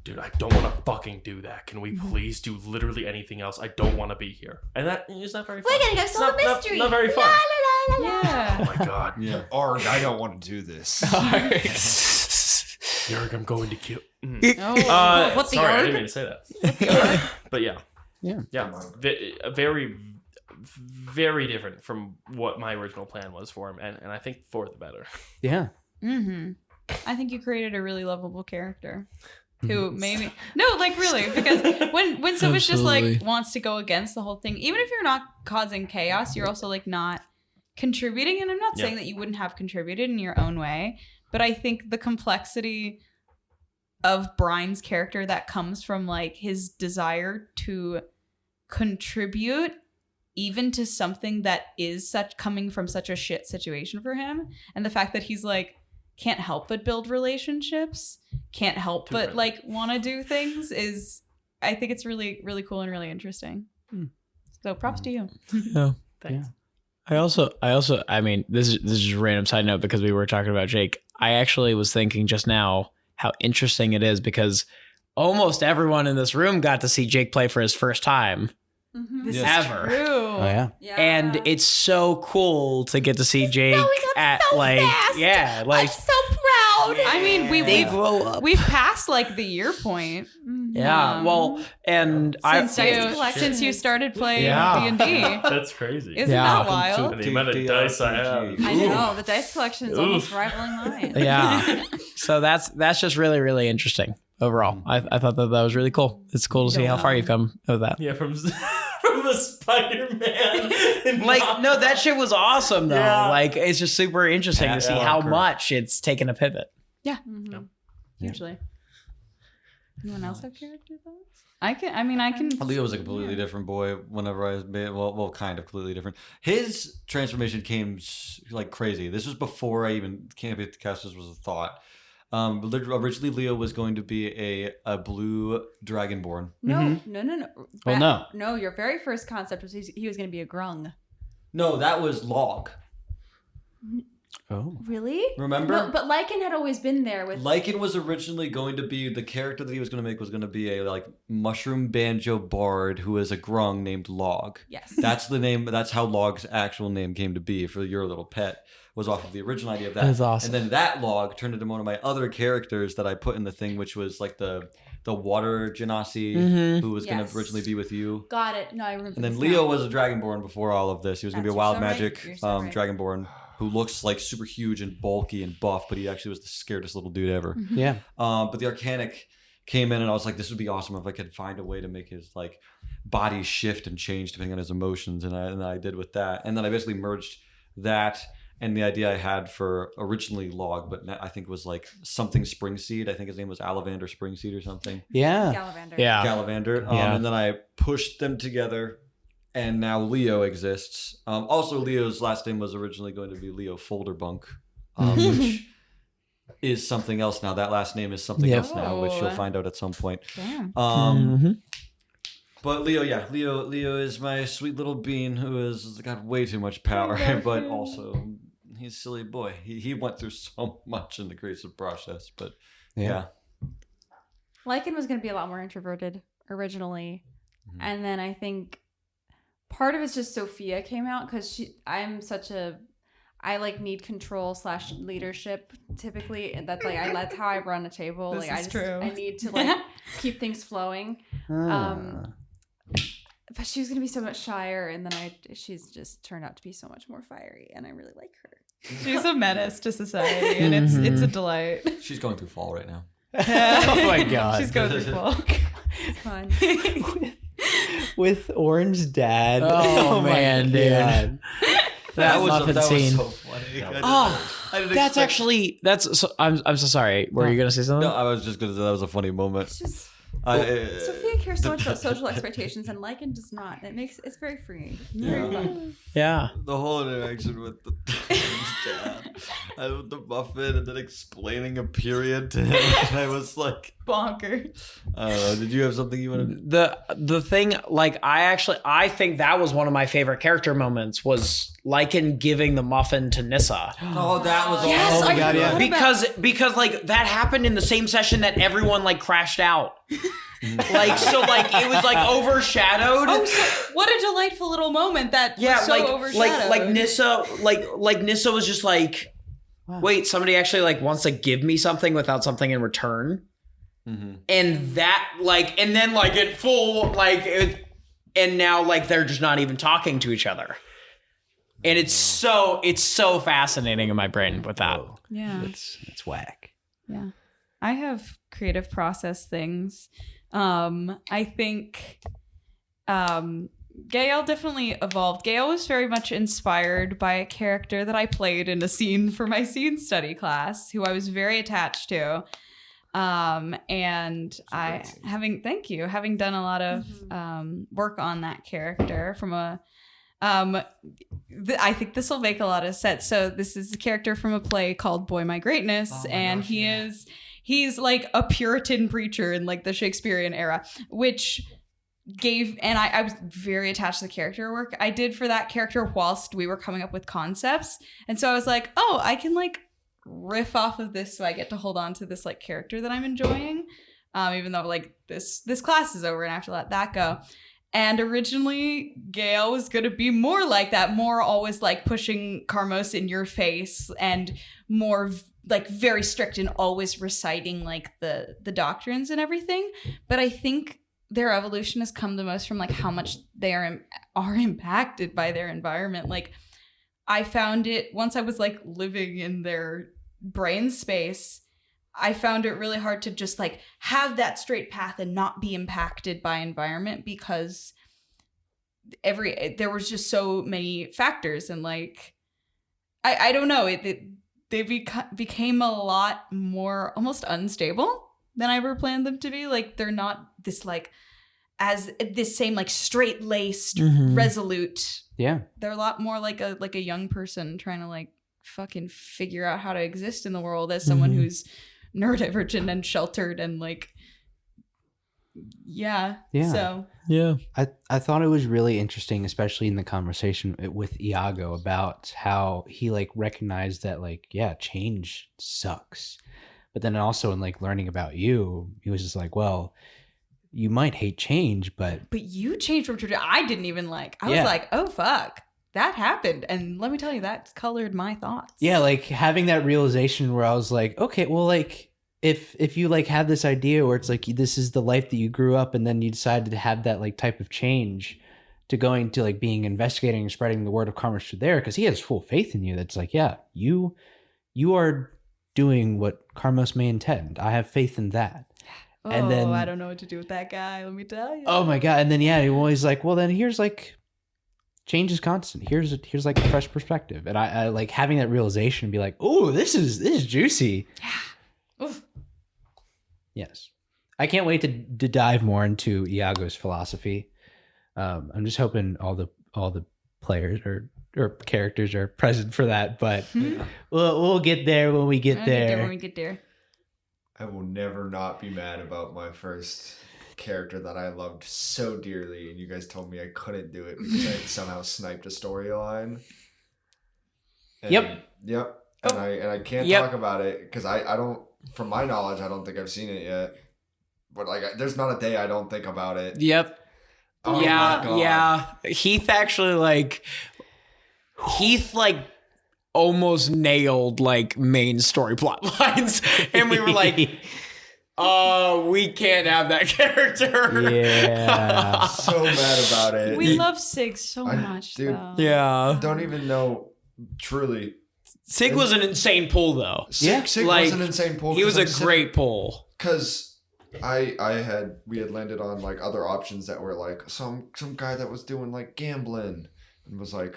dude, I don't want to fucking do that. Can we please do literally anything else? I don't want to be here. And that is not very fun. We're gonna go solve a mystery. Not very fun. La, la, la, la, la. Yeah. Oh my god. Yeah. Arg, I don't want to do this. Yarg, I'm going to kill. Oh, what the sorry, I Arg? didn't mean to say that. But yeah. Yeah. Very, very different from what my original plan was for him, and I think for the better. Yeah. Mm-hmm. I think you created a really lovable character. Who maybe really, because when someone's just like wants to go against the whole thing, even if you're not causing chaos, you're also like not contributing. And I'm not saying that you wouldn't have contributed in your own way, but I think the complexity of Brian's character that comes from like his desire to contribute even to something that is coming from such a shit situation for him, and the fact that he's like can't help but build relationships, can't help but like want to do things is, I think it's really, really cool and really interesting. So props to you. Oh, Thanks. Yeah. I mean, this is just a random side note because we were talking about Jake. I actually was thinking just now how interesting it is because almost everyone in this room got to see Jake play for his first time. This Ever. is true. Oh yeah. And it's so cool to get to see Jake at so like fast. I'm so proud. I mean, they grow up. we've passed like the year point. Yeah. Well, and since you started playing D&D. That's crazy. Isn't that wild? And the amount of dice I have. I know the dice collection is almost rivaling mine. Yeah. So that's just really, really interesting overall. I thought that was really cool. It's cool to see how far you've come with that. Yeah, from the Spider-Man. Like, no, that shit was awesome though. Yeah. Like, it's just super interesting to see how much it's taken a pivot. Yeah. Mm-hmm. Hugely. Anyone else have character thoughts? I can. Leo was a completely different boy whenever I was well, kind of completely different. His transformation came like crazy. This was before I even Can't Be the Casters was a thought. Originally, Leo was going to be a blue dragonborn. No. Well, no. Your very first concept was he was going to be a grung. No, that was Log. Oh. Really? Remember? No, but Lycan had always been there with. Lycan was originally going to be the character that he was going to make was going to be a like mushroom banjo bard who is a grung named Log. Yes. That's the name. That's how Log's actual name came to be for your little pet. Was off of the original idea of that. That's awesome. And then that Log turned into one of my other characters that I put in the thing, which was like the water genasi who was going to originally be with you. Got it. No, I remember. And then Leo was a dragonborn before all of this. He was going to be a wild magic right. dragonborn who looks like super huge and bulky and buff, but he actually was the scaredest little dude ever. Yeah. But the Arcanic came in and I was like, this would be awesome if I could find a way to make his like body shift and change depending on his emotions. And I did with that. And then I basically merged that and the idea I had for originally Log, but I think it was like something Springseed. I think his name was Alivander Springseed or something. Yeah. Gallivander. Yeah. Gallivander. And then I pushed them together and now Leo exists. Also, Leo's last name was originally going to be Leo Folderbunk, which is something else now. That last name is something else now, which you'll find out at some point. Damn. But Leo is my sweet little bean who has got way too much power, but also he's a silly boy. He went through so much in the creative process, but yeah. Lycan was going to be a lot more introverted originally, and then I think part of it's just Sophia came out because I like need control / leadership typically, and that's like that's how I run a table. This like is true. I need to like keep things flowing. But she was gonna be so much shyer, and then she's just turned out to be so much more fiery, and I really like her. She's a menace to society, and it's a delight. She's going through fall right now. Oh my god. She's going through fall. It's fun. With Orange Dad. Oh, man, dude. that muffin scene. so funny. That's so, I'm so sorry. Were you gonna say something? No, I was just gonna say that was a funny moment. It's just Sophia cares so much about social expectations, and Lycan does not. It's very freeing. Very fun. Yeah. The whole interaction with the dad and with the muffin, and then explaining a period to him, and I was like, Bonkers. I don't know. Did you have something you wanted? The thing, like, I think that was one of my favorite character moments was Lycan giving the muffin to Nissa. Oh, that was Yes, awesome. I forgot about- Because like that happened in the same session that everyone like crashed out. Like, so like it was like overshadowed. Oh, so what a delightful little moment that was so overshadowed. like Nissa was just like, wait, somebody actually like wants to give me something without something in return. And that like, and then like it full like it, and now like they're just not even talking to each other. And it's so fascinating in my brain with that. Yeah. It's whack. Yeah. I have creative process things. I think Gael definitely evolved. Gael was very much inspired by a character that I played in a scene for my scene study class, who I was very attached to. And having done a lot of work on that character from a I think this will make a lot of sense. So this is a character from a play called Boy My Greatness, and he's like a Puritan preacher in like the Shakespearean era, which gave, and I was very attached to the character work I did for that character whilst we were coming up with concepts. And so I was like, oh, I can like riff off of this, so I get to hold on to this like character that I'm enjoying, even though like this class is over and I have to let that go. And originally, Gael was going to be more like that, more always like pushing Carmos in your face and more like very strict and always reciting like the doctrines and everything. But I think their evolution has come the most from like how much they are impacted by their environment. Like I found it once I was like living in their brain space, I found it really hard to just like have that straight path and not be impacted by environment, because there was just so many factors, and like I don't know, they became a lot more almost unstable than I ever planned them to be. Like they're not this like as this same like straight laced resolute. Yeah, they're a lot more like a young person trying to like fucking figure out how to exist in the world as someone who's neurodivergent and sheltered and like so I thought it was really interesting, especially in the conversation with Iago, about how he like recognized that like change sucks, but then also in like learning about you, he was just like, well, you might hate change, but you changed from tradition. I didn't even like, I was like, oh fuck, that happened. And let me tell you, that colored my thoughts. Yeah, like having that realization where I was like, okay, well, like if you like have this idea where it's like this is the life that you grew up, and then you decided to have that like type of change to going to like being investigating and spreading the word of Carmos through there, because he has full faith in you. That's like, yeah, you are doing what Carmos may intend. I have faith in that. Oh, and then I don't know what to do with that guy. Let me tell you. Oh my god! And then he always like, well, then here's like. Change is constant. Here's like a fresh perspective, and I like having that realization and be like, oh, this is juicy. Yeah. Oof. Yes, I can't wait to dive more into Iago's philosophy. I'm just hoping all the players or characters are present for that, but we'll get there when we get there. When we get there. I will never not be mad about my first character that I loved so dearly, and you guys told me I couldn't do it because I had somehow sniped a storyline. Yep. And I can't talk about it because I don't, from my knowledge, I don't think I've seen it yet. But like, there's not a day I don't think about it. Yep. Oh my God. Yeah. Heath almost nailed like main story plot lines, and we were like, oh, we can't have that character. Yeah. So mad about it. We love Sig so much, dude, though. Yeah. Don't even know, truly. Sig was an insane pull, though. Sig like, was an insane pull. He was a great pull. Because we had landed on like other options that were like some guy that was doing like gambling and was like,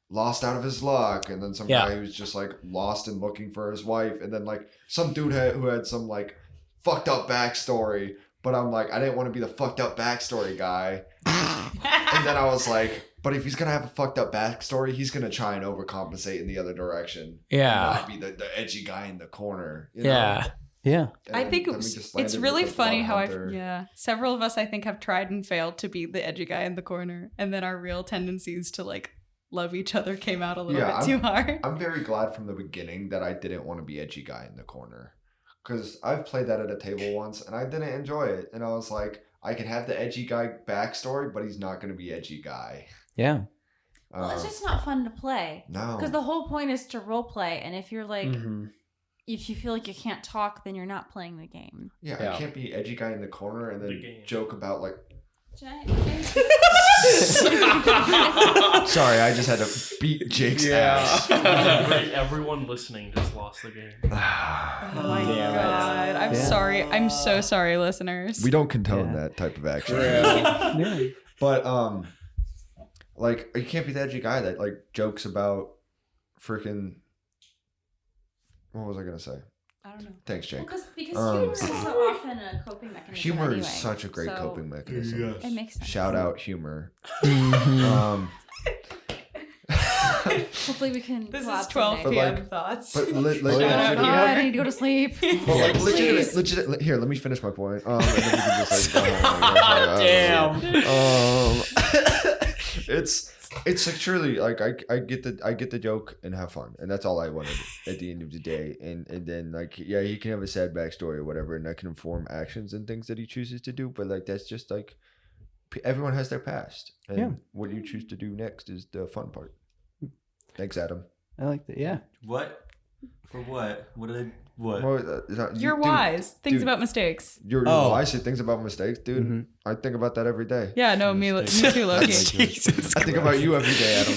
lost out of his luck, and then some guy who's just like lost and looking for his wife, and then like some dude who had some like fucked up backstory, but I'm like, I didn't want to be the fucked up backstory guy. And then I was like, but if he's gonna have a fucked up backstory, he's gonna try and overcompensate in the other direction. Yeah. And not be the edgy guy in the corner. You know? Yeah. And I think then we just landed it's with really the funny how Bloodhunter. several of us I think have tried and failed to be the edgy guy in the corner, and then our real tendencies to like love each other came out a little bit too hard. I'm very glad from the beginning that I didn't want to be edgy guy in the corner, because I've played that at a table once and I didn't enjoy it, and I was like, I can have the edgy guy backstory, but he's not going to be edgy guy. Yeah. Well, it's just not fun to play. No. Because the whole point is to role play, and if you're like, Mm-hmm. if you feel like you can't talk, then you're not playing the game. I can't be edgy guy in the corner and then joke about like. Sorry, I just had to beat Jake's ass. Everyone listening just lost the game. Oh my god. I'm sorry. I'm so sorry, listeners. We don't condone that type of action. But like, you can't be the edgy guy that like jokes about freaking. What was I gonna say? I don't know. Thanks, Jake. Well, because humor is so often a coping mechanism. Humor anyway, is such a great coping mechanism. It makes sense. Shout out humor. Hopefully we can. This collab is 12 someday. p.m. thoughts. But I need to go to sleep. But like legit. Here, let me finish my point. And then we can just like Damn. It's like truly like I get the joke and have fun, and that's all I wanted at the end of the day. And then like he can have a sad backstory or whatever, and that can inform actions and things that he chooses to do. But like that's just like everyone has their past, and what you choose to do next is the fun part. Thanks, Adam. I like that. Yeah. What? For what? What did I? What? Well, You're dude, wise. Things dude. about mistakes. You're wise. You think about mistakes, dude. Mm-hmm. I think about that every day. Yeah, no, me too, Loki. Jesus I think about you every day, Adam.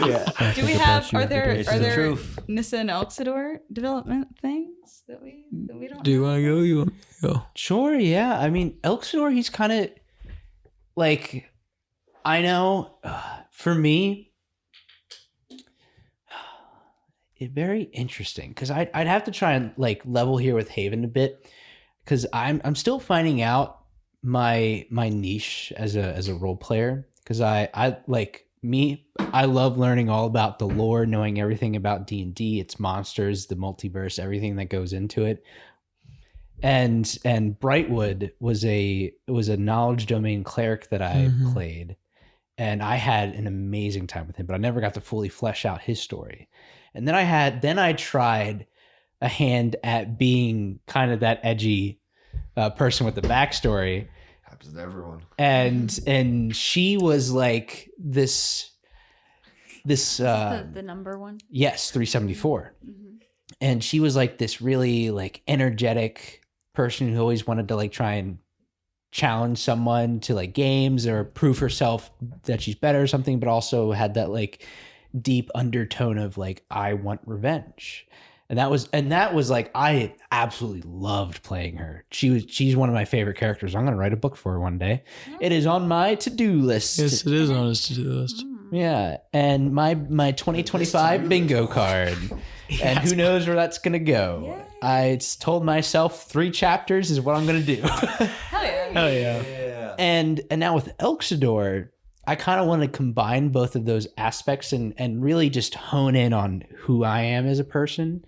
Yeah. Do we have? Are there the truth. Nissa and Elxidor development things that we don't? Do you want to go? You want to go? Sure, yeah. I mean, Elxidor, he's kind of like, I know, for me, it's very interesting because I'd have to try and like level here with Haven a bit, because I'm still finding out my niche as a role player, because I like me, I love learning all about the lore, knowing everything about D&D, its monsters, the multiverse, everything that goes into it. And Brightwood was a knowledge domain cleric that I played, and I had an amazing time with him, but I never got to fully flesh out his story. And then I tried a hand at being kind of that edgy person with the backstory. Happens to everyone. And she was like this the number one. Yes, 374. Mm-hmm. And she was like this really like energetic person who always wanted to like try and challenge someone to like games or prove herself that she's better or something, but also had that like deep undertone of like, I want revenge. And that was like, I absolutely loved playing her. She's one of my favorite characters. I'm going to write a book for her one day. It is on my to-do list. Yes, it is on his to-do list. Yeah. And my 2025 bingo card. And who knows where that's going to go. Yay. I told myself 3 chapters is what I'm going to do. Hell yeah. Hell yeah. Yeah. And now with Elxidor, I kind of want to combine both of those aspects and really just hone in on who I am as a person.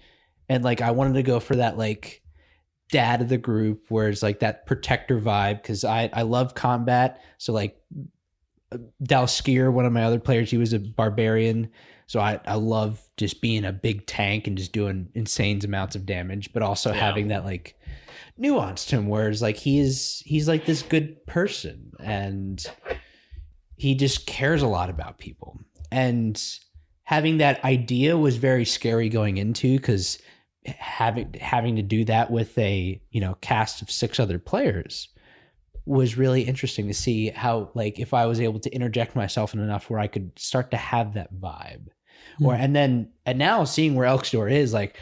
And like, I wanted to go for that like dad of the group, where it's like that protector vibe, because I love combat. So like Dalskier, one of my other players, he was a barbarian. So I love just being a big tank and just doing insane amounts of damage, but also having that like nuance to him, where it's like he's like this good person and he just cares a lot about people. And having that idea was very scary going into, because having to do that with a cast of 6 other players was really interesting to see how, like, if I was able to interject myself in enough where I could start to have that vibe. And now seeing where Elxidor is, like,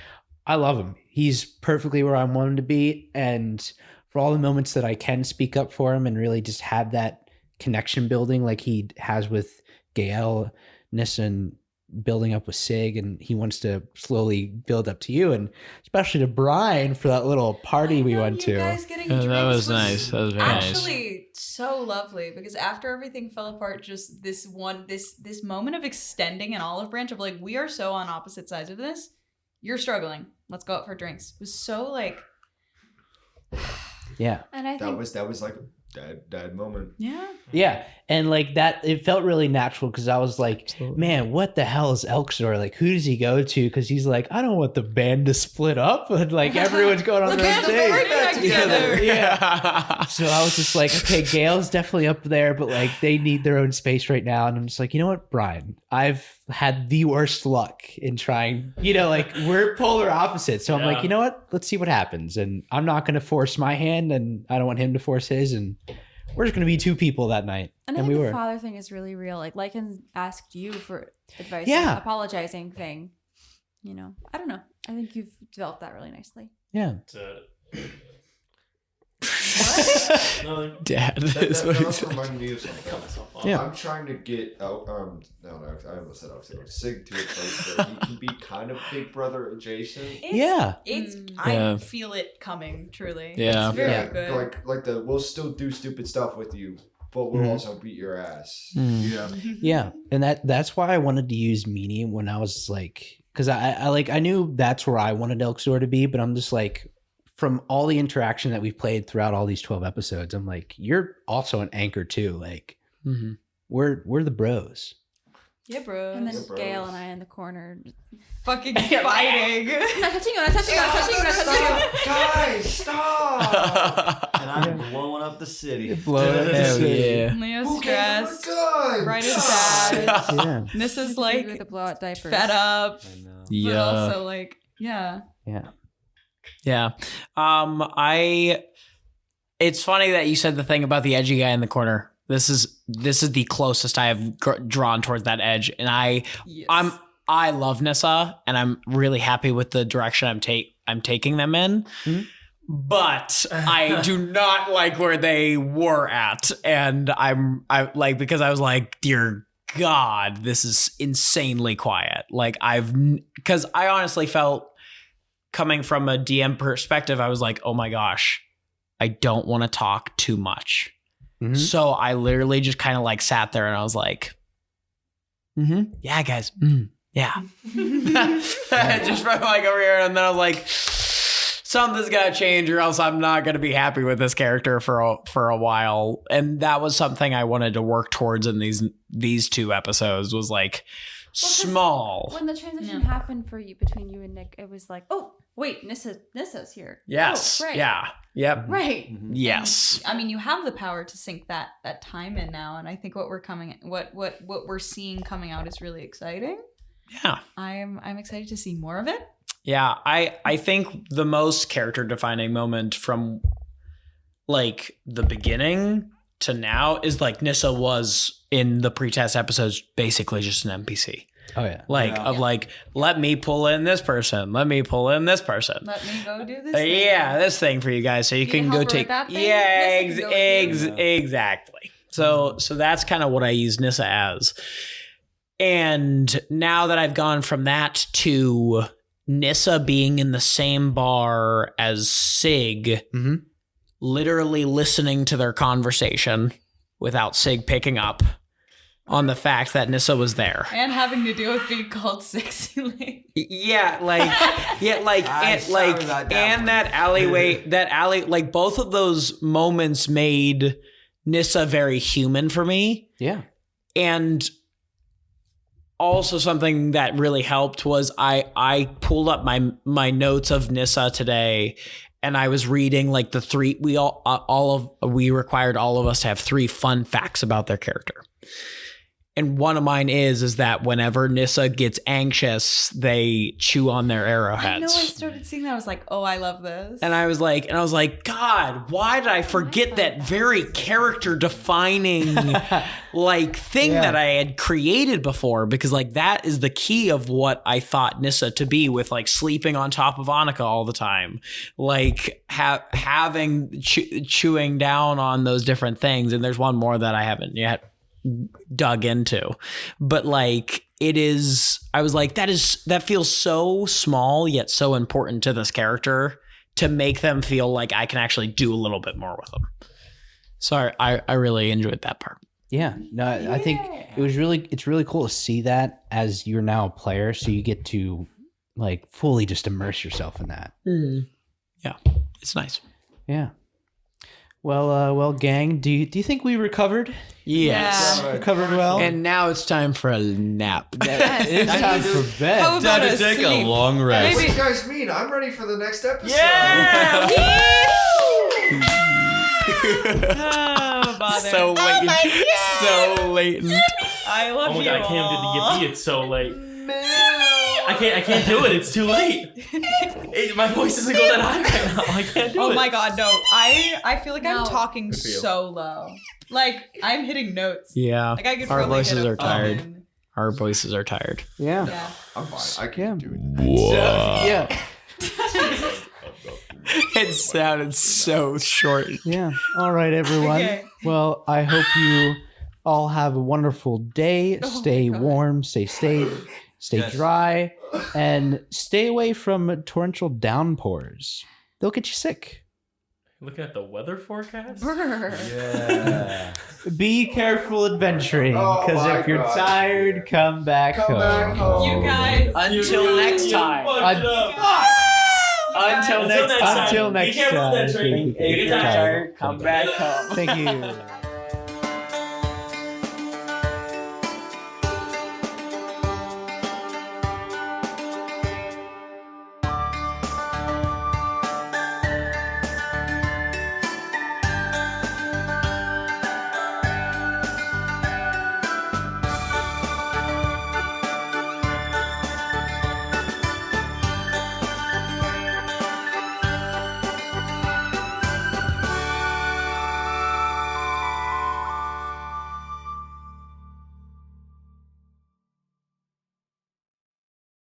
I love him. He's perfectly where I want him to be. And for all the moments that I can speak up for him and really just have that connection building like he has with Gail, Nissa, and building up with Sig, and he wants to slowly build up to you, and especially to Brian for that little party we went to. Guys getting that drinks was nice. That was very nice. actually so lovely, because after everything fell apart, just this moment of extending an olive branch of like, we are so on opposite sides of this. You're struggling. Let's go out for drinks. It was so like, Yeah. And I think That was like a dad moment. Yeah. And like that, it felt really natural because I was like, man, what the hell is Elksor? Like, who does he go to? Because he's like, I don't want the band to split up, but like everyone's going on their own together. Yeah. So I was just like, okay, Gail's definitely up there, but like they need their own space right now. And I'm just like, you know what, Brian, I've had the worst luck in trying, like we're polar opposites. So I'm like, you know what, let's see what happens. And I'm not going to force my hand, and I don't want him to force his. And we're just going to be two people that night. And I and think we the were. father thing is really real. Like Lycan asked you for advice. Yeah. The apologizing thing. I don't know. I think you've developed that really nicely. Yeah. No, Dad. That also reminded me of something. Yeah. I'm trying to get out. No, I almost said Sig to a place where he can be kind of Big Brother adjacent. It's Yeah. I feel it coming, truly. Yeah. It's very Yeah. good. Like we'll still do stupid stuff with you, but we'll also beat your ass. Yeah. Yeah. And that's why I wanted to use Meanie when I was like, because I knew that's where I wanted Elksor to be, but I'm just like, from all the interaction that we've played throughout all these 12 episodes, I'm like, you're also an anchor too. Like, we're the bros. Yeah, bro. And then Yeah, bros. Gail and I in the corner. Fucking fighting. I'm not touching you. I'm not touching you. Guys, stop! And I'm blowing up the city. Yeah. Leo's Who gave him a stressed. gun? Brian is sad. Yeah. Nissa's With like the blowout diapers. fed up. I know. But Yeah. also like, yeah. Yeah. Yeah. It's funny that you said the thing about the edgy guy in the corner. This is the closest I have drawn towards that edge, and I love Nissa, and I'm really happy with the direction I'm taking them in. Mhm. But I do not like where they were at, and I like, because I was like, dear God, this is insanely quiet. Like because I honestly felt, coming from a DM perspective, I was like, oh my gosh, I don't want to talk too much. Mhm. So I literally just kind of like sat there and I was like, yeah, guys. Yeah. Just from like over here. And then I was like, something's got to change or else I'm not going to be happy with this character for a while. And that was something I wanted to work towards in these two episodes, was like, small. When the transition happened for you, between you and Nick, it was like, oh, wait, Nissa's here. Yes. Oh, right. Yeah. Yep. Right. Yes. I mean, you have the power to sync that time in now, and I think what we're seeing coming out is really exciting. Yeah. I'm excited to see more of it. Yeah, I think the most character defining moment from like the beginning to now is like Nissa was in the pre-test episodes basically just an NPC. Oh yeah. Like let me pull in this person. Let me pull in this person. Let me go do this. This thing for you guys, so you You can help go her take. with that thing? Yeah, Nissa can go exactly. So that's kind of what I use Nissa as. And now that I've gone from that to Nissa being in the same bar as Sig, literally listening to their conversation without Sig picking up on the fact that Nissa was there. And having to deal with being called sexy lady. That alley, like both of those moments made Nissa very human for me. Yeah. And also something that really helped was I pulled up my notes of Nissa today, and I was reading like the three, we required all of us to have 3 fun facts about their character. And one of mine is that whenever Nissa gets anxious, they chew on their arrowheads. I know. I started seeing that. I was like, oh, I love this. And I was like, God, why did I forget that very character defining like thing that I had created before? Because like that is the key of what I thought Nissa to be, with like sleeping on top of Annika all the time, like having chewing down on those different things. And there's one more that I haven't yet dug into, but like it is, I was like, that feels so small yet so important to this character to make them feel like I can actually do a little bit more with them. So I really enjoyed that part. Yeah, no, I think it's really cool to see that as you're now a player, so you get to like fully just immerse yourself in that. Yeah, it's nice. Yeah. Well, gang, do you think we recovered? Yes. Yeah. Recovered well? And now it's time for a nap. It's time for bed. How about Time to a take a sleep? long What rest. do you guys mean? I'm ready for the next episode. So latent. So latent. I love Oh my you god, I can't do the yippee. It's so late. I can't do it. It's too late. My voice doesn't go that high right now. I can't do it. Oh my god, no. I feel like I'm No. talking Good for you. so low. Like I'm hitting notes. Yeah. Like I could Our probably voices hit a are tired. fucking- Our voices are tired. Yeah. Yeah. I'm fine. I can do it. Yeah. It sounded so short. Yeah. All right, everyone. Okay. Well, I hope you all have a wonderful day. Oh Stay my God. warm, stay safe, stay Yes. dry, and stay away from torrential downpours. They'll get you sick. Looking at the weather forecast? Brr. Yeah. Be careful adventuring, Oh because my if you're God. tired, come back Come home. back home. You guys. Until next time. Until Until next time. Until Be next careful with that time. training. If you're If you're tired, Come back home. Thank you.